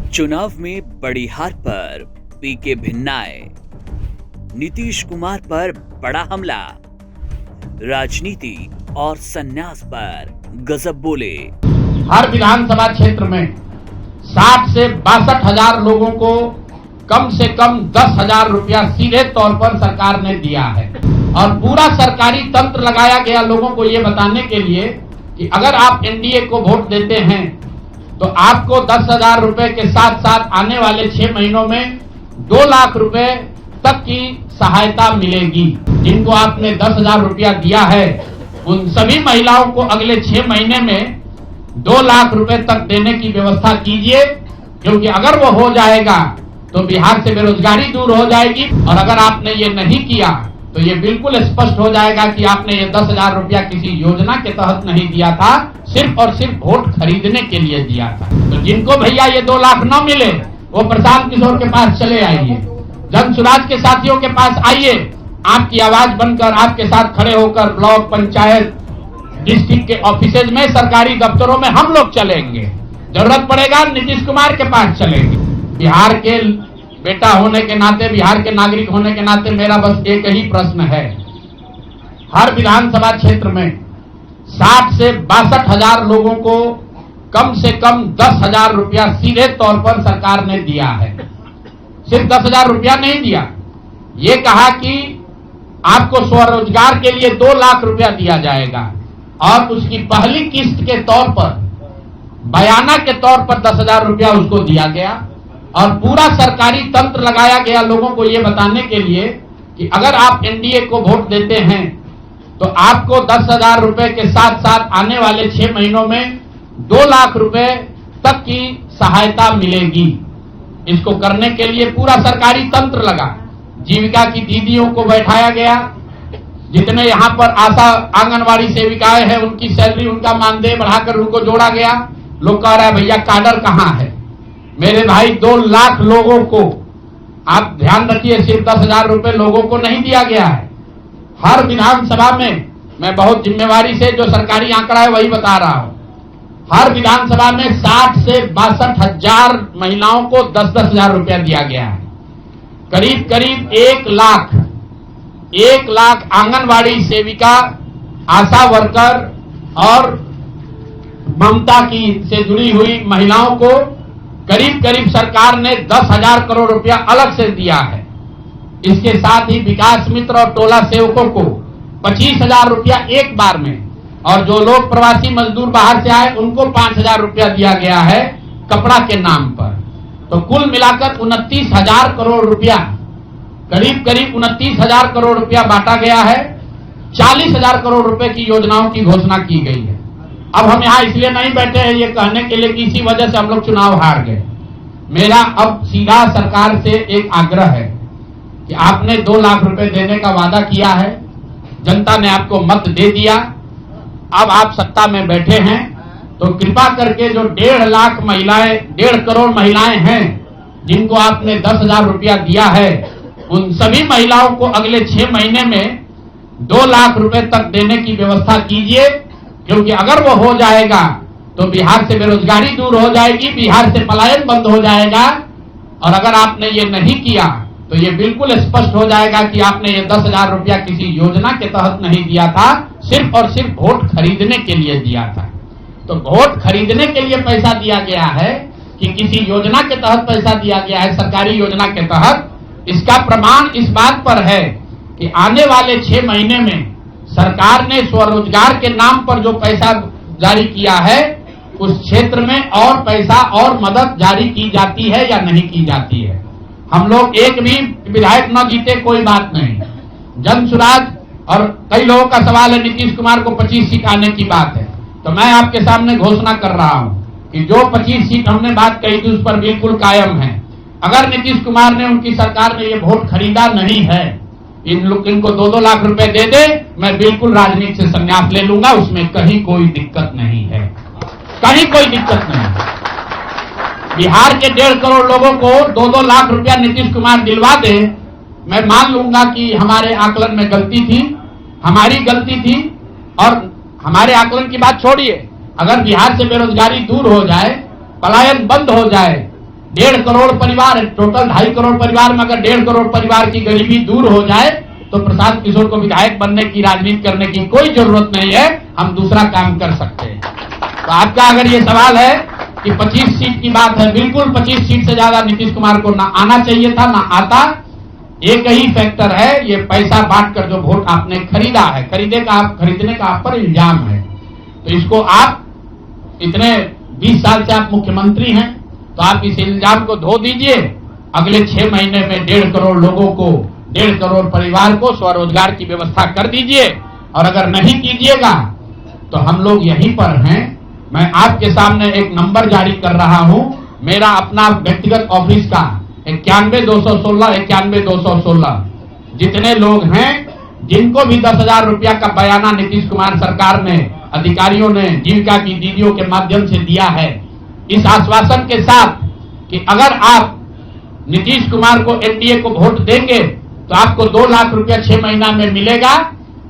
चुनाव में बड़ी हार पर पीके भिन्नाए, नीतीश कुमार पर बड़ा हमला, राजनीति और संन्यास पर गजब बोले। हर विधानसभा क्षेत्र में 60 से 62 हजार लोगों को कम से कम 10,000 रुपया सीधे तौर पर सरकार ने दिया है और पूरा सरकारी तंत्र लगाया गया लोगों को ये बताने के लिए कि अगर आप एनडीए को वोट देते हैं तो आपको 10,000 रुपए के साथ साथ आने वाले 6 महीनों में 2 लाख रुपए तक की सहायता मिलेगी। जिनको आपने 10,000 रुपया दिया है उन सभी महिलाओं को अगले 6 महीने में 2 लाख रुपए तक देने की व्यवस्था कीजिए, क्योंकि अगर वो हो जाएगा तो बिहार से बेरोजगारी दूर हो जाएगी। और अगर आपने ये नहीं किया तो ये बिल्कुल स्पष्ट हो जाएगा कि आपने ये 10,000 रुपया किसी योजना के तहत नहीं दिया था, सिर्फ और सिर्फ वोट खरीदने के लिए दिया था। तो जिनको भैया ये 2 लाख न मिले वो प्रशांत किशोर के पास चले आइए, जन सुराज के साथियों के पास आइए, आपकी आवाज बनकर आपके साथ खड़े होकर ब्लॉक, पंचायत, डिस्ट्रिक्ट के ऑफिसेज में, सरकारी दफ्तरों में हम लोग चलेंगे। जरूरत पड़ेगा नीतीश कुमार के पास चलेंगे। बिहार के बेटा होने के नाते, बिहार के नागरिक होने के नाते मेरा बस एक ही प्रश्न है। हर विधानसभा क्षेत्र में 60 से 62 हजार लोगों को कम से कम 10,000 रुपया सीधे तौर पर सरकार ने दिया है। सिर्फ 10,000 रुपया नहीं दिया, ये कहा कि आपको स्वरोजगार के लिए 2 लाख रुपया दिया जाएगा और उसकी पहली किस्त के तौर पर, बयाना के तौर पर 10,000 रुपया उसको दिया गया और पूरा सरकारी तंत्र लगाया गया लोगों को ये बताने के लिए कि अगर आप एनडीए को वोट देते हैं तो आपको 10,000 रुपए के साथ साथ आने वाले 6 महीनों में 2 लाख रुपए तक की सहायता मिलेगी। इसको करने के लिए पूरा सरकारी तंत्र लगा। जीविका की दीदियों को बैठाया गया, जितने यहाँ पर आशा आंगनवाड़ी सेविकाएं हैं उनकी सैलरी, उनका मानदेय बढ़ाकर उनको जोड़ा गया। लोग कह रहा है भैया काडर कहाँ है? मेरे भाई 2 लाख लोगों को, आप ध्यान रखिए, सिर्फ 10,000 रुपए लोगों को नहीं दिया गया है। हर विधानसभा में, मैं बहुत जिम्मेवारी से जो सरकारी आंकड़ा है वही बता रहा हूं, हर विधानसभा में 60 से 62 हजार महिलाओं को 10-10 हजार रुपया दिया गया है। करीब करीब 1 लाख आंगनवाड़ी सेविका, आशा वर्कर और ममता की से जुड़ी हुई महिलाओं को करीब करीब सरकार ने 10,000 करोड़ रुपया अलग से दिया है। इसके साथ ही विकास मित्र और टोला सेवकों को 25,000 रुपया एक बार में, और जो लोग प्रवासी मजदूर बाहर से आए उनको 5,000 रुपया दिया गया है कपड़ा के नाम पर। तो कुल मिलाकर 29,000 करोड़ रुपया, करीब करीब 29,000 करोड़ रुपया बांटा गया है। 40,000 करोड़ रुपए की योजनाओं की घोषणा की गई है। अब हम यहाँ इसलिए नहीं बैठे हैं ये कहने के लिए कि इसी वजह से हम लोग चुनाव हार गए। मेरा अब सीधा सरकार से एक आग्रह है कि आपने 2 लाख रुपए देने का वादा किया है, जनता ने आपको मत दे दिया, अब आप सत्ता में बैठे हैं, तो कृपा करके जो 1.5 लाख महिलाएं, 1.5 करोड़ महिलाएं हैं जिनको आपने 10,000 रुपया दिया है, उन सभी महिलाओं को अगले 6 महीने में 2 लाख रुपए तक देने की व्यवस्था कीजिए, क्योंकि अगर वो हो जाएगा तो बिहार से बेरोजगारी दूर हो जाएगी, बिहार से पलायन बंद हो जाएगा। और अगर आपने ये नहीं किया तो ये बिल्कुल स्पष्ट हो जाएगा कि आपने ये 10,000 रुपया किसी योजना के तहत नहीं दिया था, सिर्फ और सिर्फ वोट खरीदने के लिए दिया था। तो वोट खरीदने के लिए पैसा दिया गया है कि किसी योजना के तहत पैसा दिया गया है, सरकारी योजना के तहत, इसका प्रमाण इस बात पर है कि आने वाले 6 महीने में सरकार ने स्वरोजगार के नाम पर जो पैसा जारी किया है, उस क्षेत्र में और पैसा और मदद जारी की जाती है या नहीं की जाती है। हम लोग एक भी विधायक न जीते कोई बात नहीं, जन सुराज, और कई लोगों का सवाल है नीतीश कुमार को 25 सीट आने की बात है, तो मैं आपके सामने घोषणा कर रहा हूं कि जो 25 सीट हमने बात कही थी उस पर बिल्कुल कायम है। अगर नीतीश कुमार ने, उनकी सरकार ने ये वोट खरीदा नहीं है, इनको 2-2 लाख रुपए दे दे, मैं बिल्कुल राजनीति से संन्यास ले लूंगा, उसमें कहीं कोई दिक्कत नहीं है, कहीं कोई दिक्कत नहीं। बिहार के 1.5 करोड़ लोगों को 2-2 लाख रुपया नीतीश कुमार दिलवा दे, मैं मान लूंगा कि हमारे आकलन में गलती थी, हमारी गलती थी। और हमारे आकलन की बात छोड़िए, अगर बिहार से बेरोजगारी दूर हो जाए, पलायन बंद हो जाए, 1.5 करोड़ परिवार, टोटल 2.5 करोड़ परिवार में अगर 1.5 करोड़ परिवार की गरीबी दूर हो जाए तो प्रशांत किशोर को विधायक बनने की, राजनीति करने की कोई जरूरत नहीं है, हम दूसरा काम कर सकते हैं। तो आपका अगर ये सवाल है कि 25 सीट की बात है, बिल्कुल 25 सीट से ज्यादा नीतीश कुमार को ना आना चाहिए था, ना आता। एक ही फैक्टर है, ये पैसा बांटकर जो वोट आपने खरीदा है, खरीदने का आप पर इल्जाम है। तो इसको आप इतने 20 साल से आप मुख्यमंत्री हैं, तो आप इस इल्जाम को धो दीजिए। अगले 6 महीने में 1.5 करोड़ लोगों को, 1.5 करोड़ परिवार को स्वरोजगार की व्यवस्था कर दीजिए। और अगर नहीं कीजिएगा तो हम लोग यहीं पर हैं। मैं आपके सामने एक नंबर जारी कर रहा हूं, मेरा अपना व्यक्तिगत ऑफिस का 91-216, 91-216। जितने लोग हैं जिनको भी 10,000 रुपया का बयाना नीतीश कुमार सरकार ने, अधिकारियों ने, जीविका की दीदियों के माध्यम से दिया है, इस आश्वासन के साथ कि अगर आप नीतीश कुमार को, एनडीए को वोट देंगे तो आपको 2 लाख रुपया 6 महीना में मिलेगा।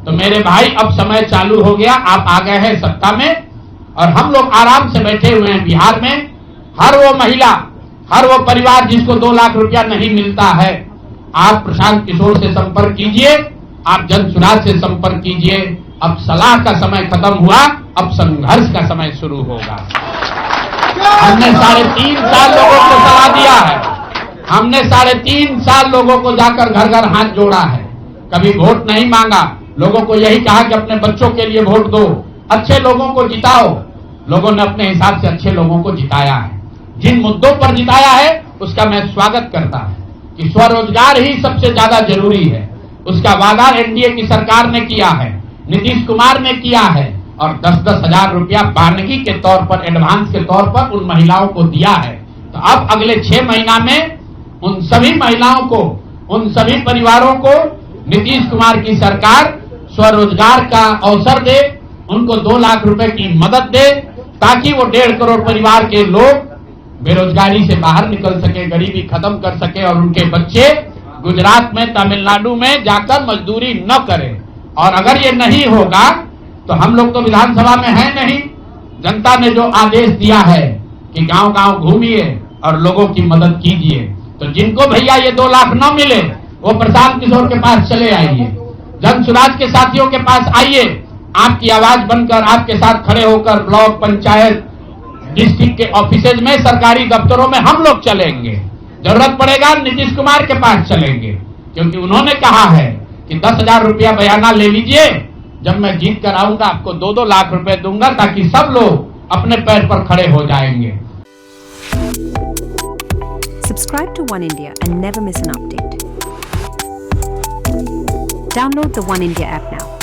तो मेरे भाई अब समय चालू हो गया, आप आ गए हैं सत्ता में और हम लोग आराम से बैठे हुए हैं बिहार में। हर वो महिला, हर वो परिवार जिसको 2 लाख रुपया नहीं मिलता है, आप प्रशांत किशोर से संपर्क कीजिए, आप जनसुराज से संपर्क कीजिए। अब सलाह का समय खत्म हुआ, अब संघर्ष का समय शुरू होगा। हमने 3.5 साल लोगों को सलाह दिया है, हमने 3.5 साल लोगों को जाकर घर घर हाथ जोड़ा है, कभी वोट नहीं मांगा। लोगों को यही कहा कि अपने बच्चों के लिए वोट दो, अच्छे लोगों को जिताओ। लोगों ने अपने हिसाब से अच्छे लोगों को जिताया है। जिन मुद्दों पर जिताया है उसका मैं स्वागत करता हूं कि स्वरोजगार ही सबसे ज्यादा जरूरी है। उसका वादा एनडीए की सरकार ने किया है, नीतीश कुमार ने किया है और 10-10 हजार रुपया बानगी के तौर पर, एडवांस के तौर पर उन महिलाओं को दिया है। तो अब अगले 6 महीना में उन सभी महिलाओं को, उन सभी परिवारों को नीतीश कुमार की सरकार स्वरोजगार का अवसर दे, उनको 2 लाख रुपए की मदद दे, ताकि वो 1.5 करोड़ परिवार के लोग बेरोजगारी से बाहर निकल सके, गरीबी खत्म कर सके और उनके बच्चे गुजरात में, तमिलनाडु में जाकर मजदूरी न करें। और अगर ये नहीं होगा तो हम लोग तो विधानसभा में हैं नहीं, जनता ने जो आदेश दिया है कि गांव गांव घूमिए और लोगों की मदद कीजिए। तो जिनको भैया ये 2 लाख न मिले वो प्रशांत किशोर के पास चले आइए, जनसुराज के साथियों के पास आइए, आपकी आवाज बनकर, आपके साथ खड़े होकर ब्लॉक, पंचायत, डिस्ट्रिक्ट के ऑफिसेज में, सरकारी दफ्तरों में हम लोग चलेंगे। जरूरत पड़ेगा नीतीश कुमार के पास चलेंगे, क्योंकि उन्होंने कहा है कि 10,000 रुपया बयाना ले लीजिए, जब मैं जीत कर आऊंगा आपको 2-2 लाख रुपए दूंगा, ताकि सब लोग अपने पैर पर खड़े हो जाएंगे। Subscribe to One India and never miss an update. Download the One India app now.